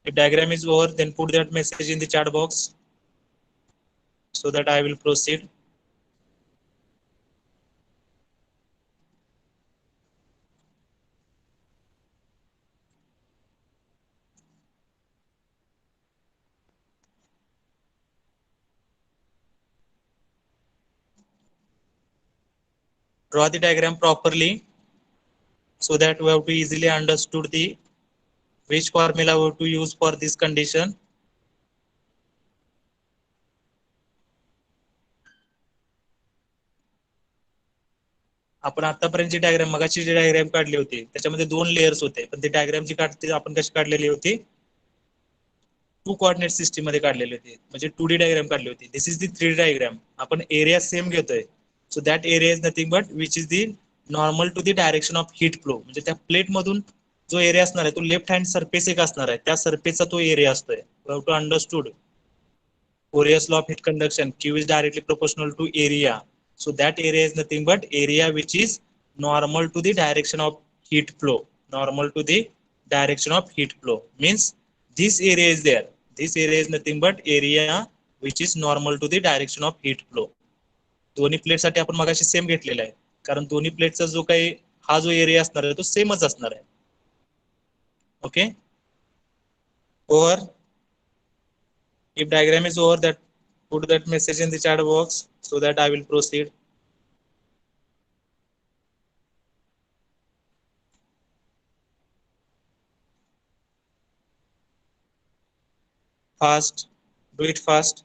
If diagram is over, then put that message in the chat box so that I will proceed. Draw the diagram properly so that we have to easily understood the which formula we have to use for this condition. आपण आतापर्यंत जी diagram मगाची जी diagram काढली होती त्याच्यामध्ये 2 layers होते, पण ती diagram जी काढते आपण कशी काढलेली होती, 2 कोऑर्डिनेट सिस्टीम मध्ये काढलेली होती, म्हणजे 2D डायग्राम काढली होती. This is the 3D diagram. आपण एरिया सेम घेतोय, so that area is nothing but which is the normal to the direction of heat flow. म्हणजे त्या प्लेट मधून जो एरिया असणार आहे तो लेफ्ट हँड सरफेस एक असणार आहे, त्या सरफेसचा तो एरिया असतोय. You have to understood Fourier's law of heat conduction. Q is directly proportional to area. So that area is nothing but area which is normal to the direction of heat flow. Normal to the direction of heat flow means this area is there. This area is nothing but area which is normal to the direction of heat flow. दोन्ही plate साठी आपण मगाशी same घेतलेला आहे, कारण दोन्ही प्लेटचा जो काही हा जो एरिया असणार आहे तो सेमच असणार आहे. ओके. और if diagram is over, that put that message in the chat box so that I will proceed. Fast, do it fast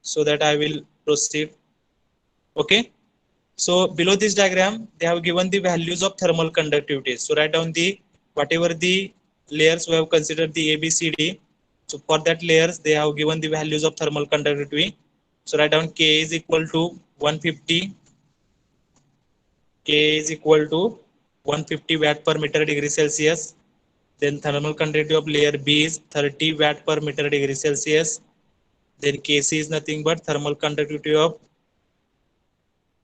so that I will proceed. Okay. So below this diagram they have given the values of thermal conductivity. So write down the whatever the layers we have considered the A, B, C, D. So for that layers they have given the values of thermal conductivity. So write down K is equal to 150. K is equal to 150 watt per meter degree Celsius. Then thermal conductivity of layer B is 30 watt per meter degree Celsius. Then Kc is nothing but thermal conductivity of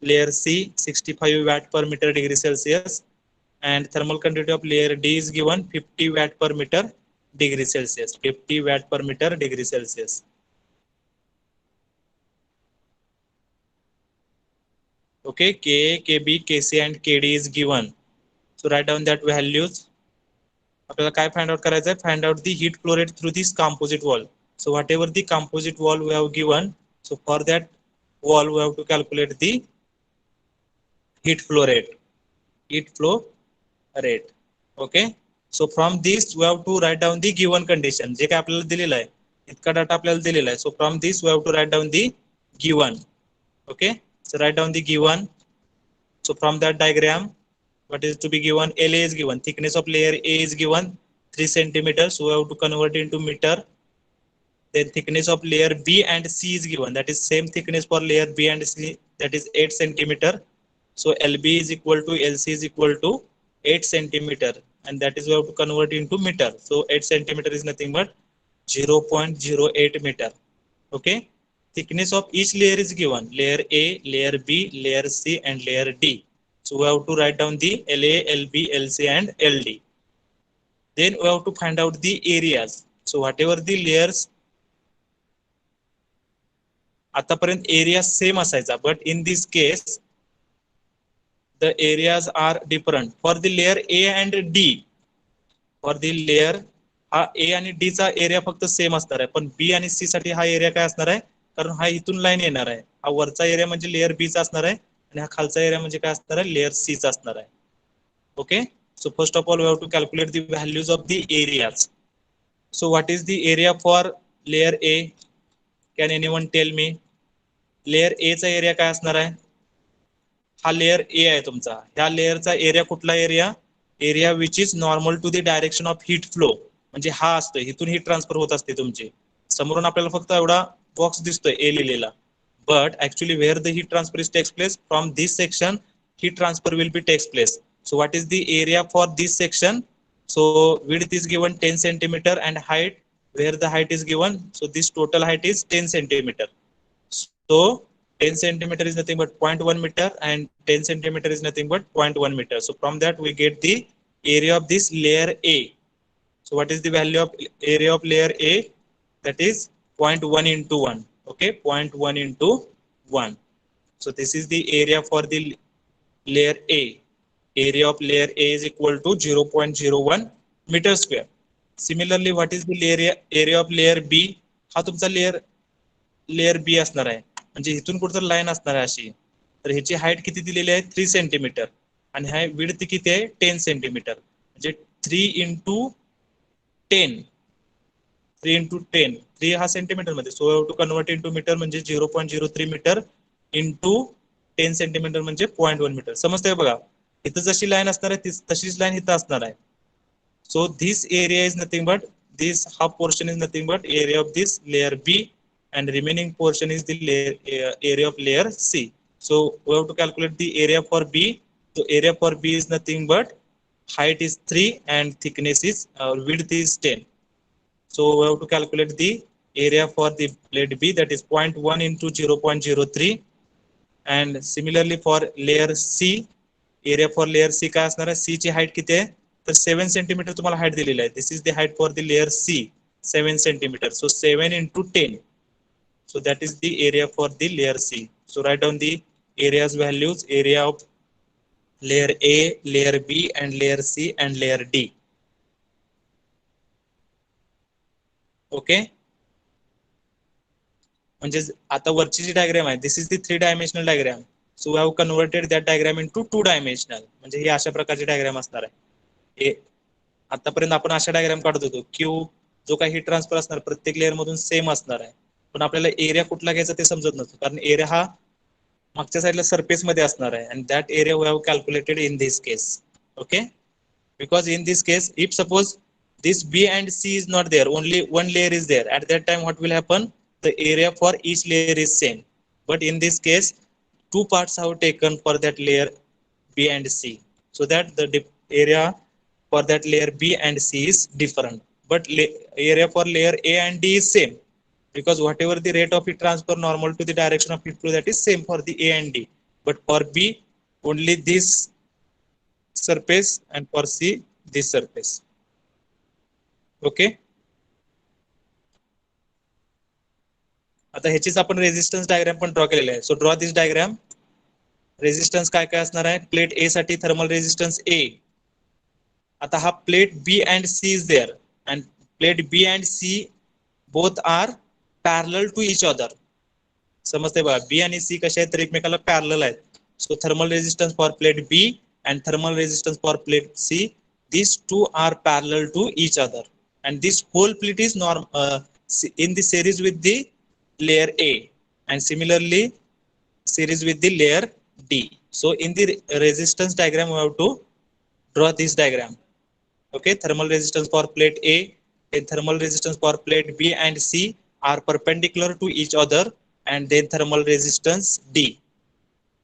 layer C, 65 watt per meter degree Celsius. And thermal conductivity of layer D is given 50 watt per meter degree Celsius. 50 watt per meter degree Celsius. Okay, Ka, Kb, Kc and Kd is given. So write down that values. आपल्याला काय find out करायचं आहे, find out the heat flow rate through this composite wall. So whatever the composite wall we have given, so for that wall we have to calculate the heat flow rate. Heat flow rate. Okay. So from this we have to write down the given condition. जे काय आपल्याला दिलेलं आहे इतका data आपल्याला दिलेला आहे. So from this we have to write down the given. Okay. So write down the given. So from that diagram, what is to be given? LA is given. Thickness of layer A is given 3 centimeters. So we have to convert into meter. Then thickness of layer B and C is given. That is same thickness for layer B and C. That is 8 centimeter. So LB is equal to LC is equal to 8 centimeter, and that is we have to convert into meter. So 8 centimeter is nothing but 0.08 meter. Okay. Thickness of each layer is given. Layer A, layer B, layer C and layer D. So we have to write down the LA, LB, LC and LD. Then we have to find out the areas. So whatever the layers आतापर्यंत area same असायचा, but in this case the areas are different. For the layer A and D, for the layer हा A आणि D चा area फक्त same असणार आहे, पण B आणि C साठी हा एरिया काय असणार आहे, कारण हा इथून लाईन येणार आहे. हा वरचा एरिया म्हणजे लेयर B चा असणार आहे आणि हा खालचा एरिया म्हणजे काय असणार आहे, लेयर C चा असणार आहे. Okay. So first of all we have to calculate the values of the areas. So what is the area for layer A? Can anyone tell me? Layer A चा area काय असणार आहे? हा layer A आहे तुमचा. ह्या लेअरचा area कुठला area? Area which is normal to the direction of heat flow. म्हणजे हा असतो, इथून हीट ट्रान्सफर होत असते तुमची. समोरून आपल्याला फक्त एवढा बॉक्स दिसतोय ए लिहिलेला. But actually where the heat transfer is takes place, from this section heat transfer will be takes place. So what is the area for this section? So width is given 10 centimeter and height, where the height is given, so this total height is 10 centimeter. So 10 centimeter is nothing but 0.1 meter and 10 centimeter is nothing but 0.1 meter. So from that we get the area of this layer A. So what is the value of area of layer A? That is 0.1 into 1. Okay, 0.1 into 1. So this is the area for the layer A. Area of layer A is equal to 0.01 meter square. Similarly, what is the area of layer B? हा तुमचा layer B असणार आहे. म्हणजे इथून कुठं line असणार आहे अशी. तर ह्याची हाईट किती दिलेली आहे? 3 सेंटीमीटर आणि हा विड्थ किती आहे? 10 सेंटीमीटर. म्हणजे 3 into 10. 3 into 10. 3 हा सेंटीमीटर मध्ये. सो टू कन्वर्ट इंटू मीटर म्हणजे 0.03 मीटर इंटू 10 सेंटीमीटर म्हणजे 0.1 मीटर. समजतंय बघा. इथं जशी लाईन असणार आहे तशीच लाईन इथं असणार आहे. So this area is nothing but, this half portion is nothing but area of this layer B, and remaining portion is the area of layer C. So we have to calculate the area for B. So area for B is nothing but height is 3 and thickness is width is 10. So we have to calculate the area for the plate B, that is 0.1 into 0.03. And similarly for layer C, area for layer C काय असणार आहे? C ची height किती आहे? तर 7 centimetre तुम्हाला height दिलेली आहे. This is the height for the layer C, 7 centimetre. So 7 into 10. So that is the area for the layer C. So write down the areas values, area of layer A, layer B and layer C and layer D. ओके. म्हणजे आता वरची जी diagram आहे, this is the 3 dimensional diagram. So we have converted that diagram into 2 dimensional. म्हणजे ही अशा प्रकारची डायग्राम असणार आहे. आतापर्यंत आपण अशा डायग्राम काढत होतो. क्यू जो काही हीट ट्रान्सफर असणार प्रत्येक लेअर मधून सेम असणार आहे. पण आपल्याला एरिया कुठला घ्यायचा ते समजत नव्हतं, कारण एरिया हा मागच्या साईडला सरफेस मध्ये असणार आहे. And that area we have calculated in this case. Okay. Because in this case, if suppose this B and C is not there, only one layer is there, at that time what will happen? The area for each layer is same. But in this case, two parts have taken for that layer B and C, so that the area for that layer B and C is different. But area for layer A and D is same, because whatever the rate of heat transfer normal to the direction of heat flow, that is same for the A and D. But for B, only this surface and for C this surface. Okay. आता ह्याचीच आपण resistance diagram पण draw केलेला आहे. So draw this diagram. Resistance काय काय असणार आहे? Plate ए साठी थर्मल रेजिस्टन्स ए. आता हा plate B and C is there, and plate B and C both are parallel to each other. समजते बघा, बी आणि सी कशा आहेत तर एकमेकाला पॅरलल आहेत. So thermal resistance for plate B and thermal resistance for plate C, these two are parallel to each other, and this whole plate is in the series with the layer A, and similarly series with the layer D. So in the resistance diagram we have to draw this diagram. Okay, thermal resistance for plate A and thermal resistance for plate B and C are perpendicular to each other, and then thermal resistance D.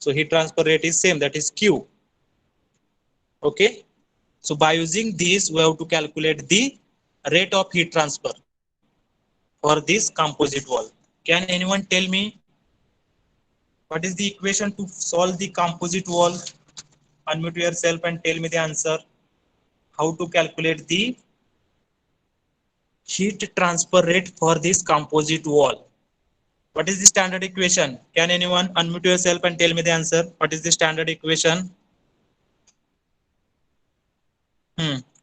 So heat transfer rate is same, that is Q. Okay, so by using this we have to calculate the rate of heat transfer for this composite wall. Can anyone tell me what is the equation to solve the composite wall? Unmute yourself and tell me the answer. How to calculate the heat transfer rate for this composite wall? What is the standard equation? Can anyone unmute yourself and tell me the answer? What is the standard equation?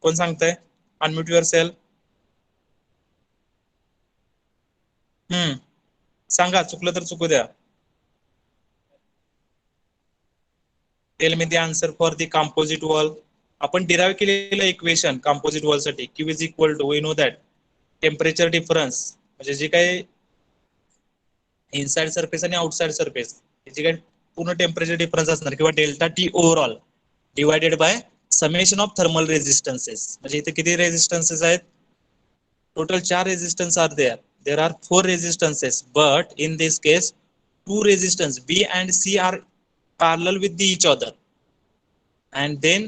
कोण सांगतंय? Unmute yourself. सांगा, चुकलं तर चुकू द्या. Tell me the answer for the composite wall. आपण derive केलेलं equation composite wall साठी Q is equal to, we know that temperature difference, म्हणजे जे काही इनसाइड सरफेस आणि आउटसाइड सरफेस, जी काही पूर्ण टेम्परेचर डिफरन्स असणार किंवा delta T overall divided by summation of thermal resistances. म्हणजे इथे किती रेजिस्टन्सेस आहेत? Total 4 resistance are there. There are 4 resistances, but in this case 2 resistance B and C are parallel with each other, and then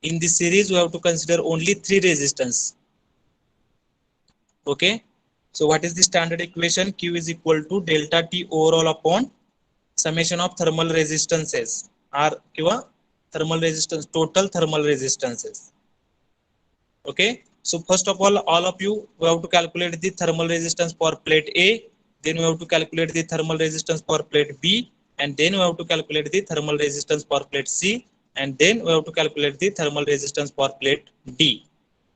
in the series we have to consider only 3 resistance. Okay, so what is the standard equation? Q is equal to delta T overall upon summation of thermal resistances, R किंवा thermal resistance, total thermal resistances. Okay, so first of all of you we have to calculate the thermal resistance for plate A, then we have to calculate the thermal resistance for plate B, and then we have to calculate the thermal resistance for plate C, and then we have to calculate the thermal resistance for plate D.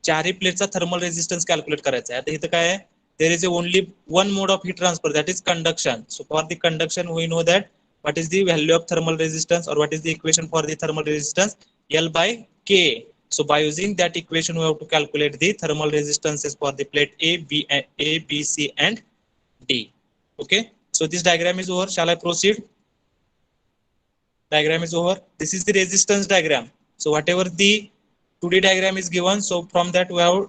चारही प्लेटचा thermal resistance calculate करायचा आहे. आता इथं काय आहे? There is only one mode of heat transfer, that is conduction. So for the conduction we know that what is the value of thermal resistance, or what is the equation for the thermal resistance? L by K. So by using that equation we have to calculate the thermal resistances for the plate A, B, C and D. Okay, so this diagram is over. Shall I proceed? Diagram is over. This is the resistance diagram. So whatever the 2D diagram is given, so from that we have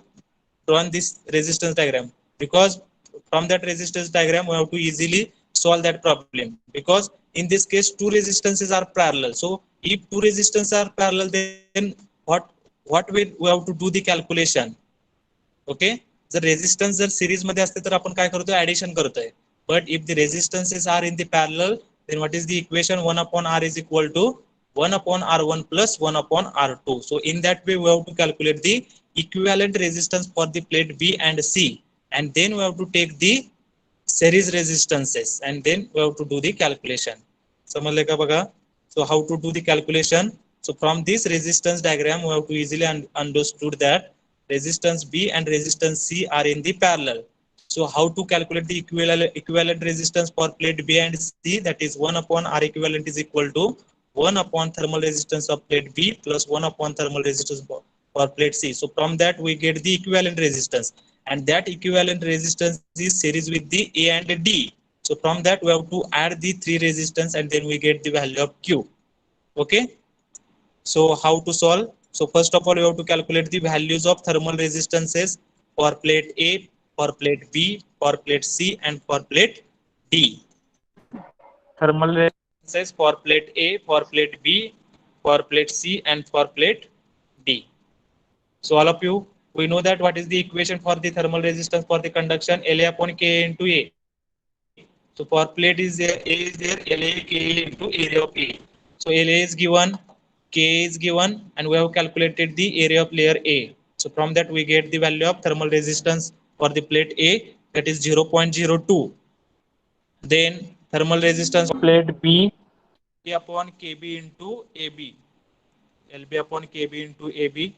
drawn this resistance diagram, because from that resistance diagram we have to easily solve that problem, because in this case 2 resistances are parallel. So if 2 resistances are parallel, then what we have to do the calculation. Okay, जर resistance जर series मध्ये असते तर आपण काय करतोय? Addition करतोय. But if the resistances are in the parallel, then what is the equation? 1 upon r is equal to 1 upon r1 plus 1 upon r2. So in that way we have to calculate the equivalent resistance for the plate B and C, and then we have to take the series resistances, and then we have to do the calculation. समजले का बघा? So how to do the calculation? So from this resistance diagram we have to easily understood that resistance B and resistance C are in the parallel. So how to calculate the equivalent resistance for plate B and C? That is 1 upon R equivalent is equal to 1 upon thermal resistance of plate B plus 1 upon thermal resistance for plate C. So from that we get the equivalent resistance, and that equivalent resistance is series with the A and D. So from that we have to add the 3 resistance, and then we get the value of Q. Okay, so how to solve? So first of all you have to calculate the values of thermal resistances for plate A, for plate B, for plate C and for plate D. Thermal resistances for plate A, for plate B, for plate C and for plate D. So all of you, we know that what is the equation for the thermal resistance for the conduction? La upon Ka into A. So for plate is there, A is there, La Ka into area of A. So La is given, K is given, and we have calculated the area of layer A. So from that we get the value of thermal resistance for the plate A, that is 0.02. Then thermal resistance of plate B, L upon Kb into AB. LB upon Kb into AB.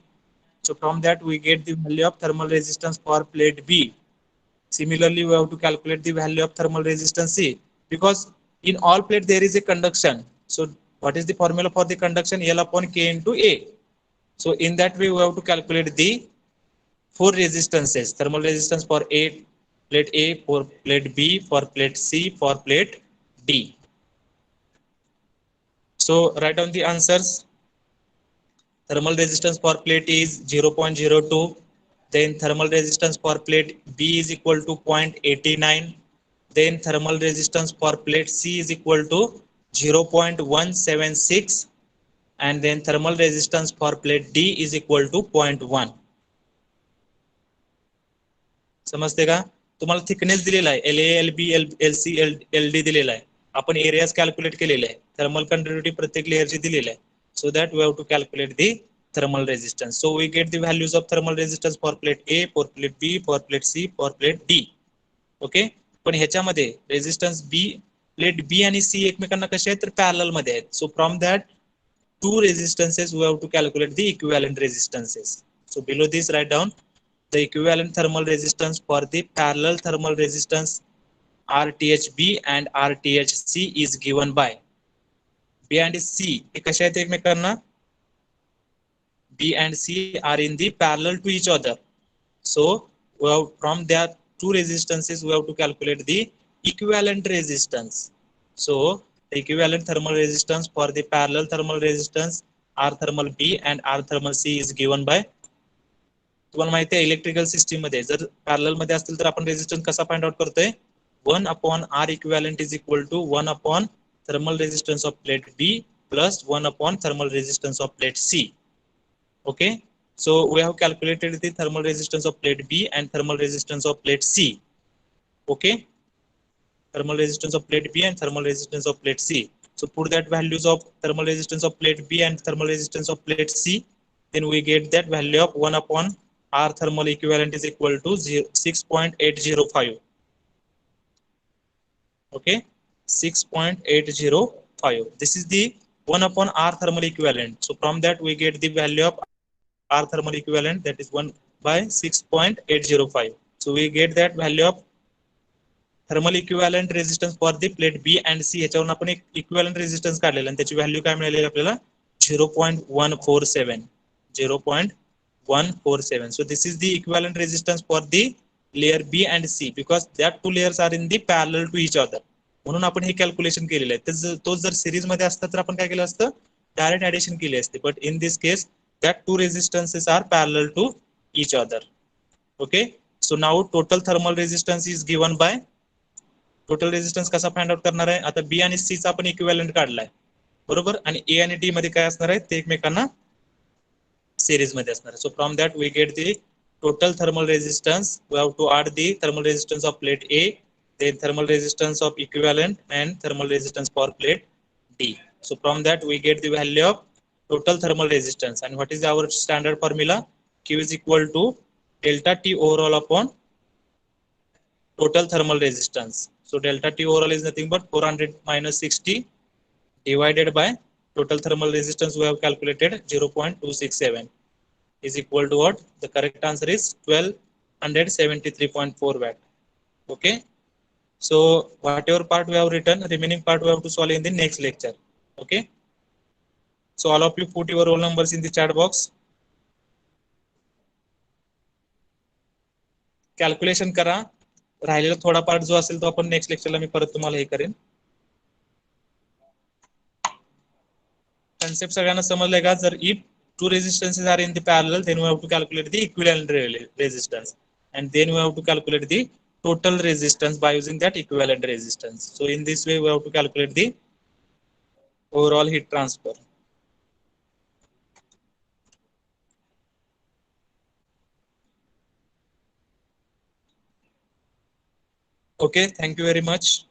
So from that we get the value of thermal resistance for plate B. Similarly, we have to calculate the value of thermal resistance C, because in all plates there is a conduction. So what is the formula for the conduction? L upon K into A. So in that way we have to calculate the 4 resistances: thermal resistance for plate A, for plate B, for plate C, for plate D. So write down the answers. Thermal resistance for plate A is 0.02. Then thermal resistance for plate B is equal to 0.89. Then thermal resistance for plate C is equal to 0.176. And then thermal resistance for plate D is equal to 0.1. समजते का? तुम्हाला thickness दिलेला आहे, LA, LB, LC, LD दिलेला आहे. आपण areas calculate केलेले आहे. थर्मल कंडक्टिव्हिटी प्रत्येक लेयरची दिलेली आहे. So that we have to calculate the thermal resistance. So we get the values of thermal resistance for plate A, for plate B, for plate C, for plate D. Okay, पण ह्याच्यामध्ये resistance B, plate B आणि C एकमेकांना कसे आहेत तर parallel मध्ये आहेत. So from that two resistances we have to calculate the equivalent resistances. So below this write down the equivalent thermal resistance for the parallel thermal resistance RTHB and RTHC is given by B and C. हे कशा आहेत एकमेकांना? B and C are in the parallel to each other. So we have, from their two resistances we have to calculate the equivalent resistance. So the equivalent thermal resistance for the parallel thermal resistance R thermal B and R thermal C is given by, तुम्हाला माहिती आहे electrical system मध्ये जर parallel मध्ये असतील तर आपण resistance कसा फाइंड आउट करतोय, 1/R equivalent is equal to 1/ thermal resistance of plate B plus 1/ thermal resistance of plate C. Okay, so we have calculated the thermal resistance of plate B and thermal resistance of plate C. Okay, thermal resistance of plate B and thermal resistance of plate C. So put that values of thermal resistance of plate B and thermal resistance of plate C, then we get that value of 1/R thermal equivalent is equal to 6.805. Okay, 6.805. This is the 1/R thermal equivalent. So from that we get the value of R thermal equivalent, that is 1/6.805. So we get that value of thermal equivalent resistance for the plate B and C. ह्याच्यावरून आपण एक equivalent resistance काढलेला आणि त्याची value काय मिळाली आपल्याला 0.147. 0.147. So this is the equivalent resistance for the layer B and C because that two layers are in the parallel to each other. म्हणून आपण हे कॅल्क्युलेशन केलेलं आहे. तो जर सिरीज मध्ये असता तर आपण काय केलं असतं, डायरेक्ट ऍडिशन केली असते. But in this case that two resistances are parallel to each other. Okay, so now total thermal resistance is given by, total resistance कसा फाइंड आउट करणार आहे, आता बी आणि सी चा आपण इक्विव्हॅलंट काढलाय बरोबर, आणि ए आणि डी मध्ये काय असणार आहे ते एकमेकांना सिरीज मध्ये असणार आहे. So from that we get the total thermal resistance, we have to add the thermal resistance of plate A, then thermal resistance of equivalent and thermal resistance for plate D. So from that we get the value of total thermal resistance, and what is our standard formula, Q is equal to delta T overall upon total thermal resistance. So delta T overall is nothing but 400 minus 60 divided by total thermal resistance we have calculated 0.267 is equal to what? The correct answer is 1273.4 watt. Okay, so whatever part we have written, remaining part we have to solve in the next lecture. Okay, so all of you put your roll numbers in the chat box. Calculation करा, राहिलेला थोडा part जो असेल तो आपण next लेक्चरला मी परत तुम्हाला हे करेन. कन्सेप्ट सगळ्यांना समजलंय का? जर if two resistances are in the parallel, then we have to calculate the equivalent resistance, and then we have to calculate the total resistance by using that equivalent resistance. So in this way we have to calculate the overall heat transfer. Okay, thank you very much.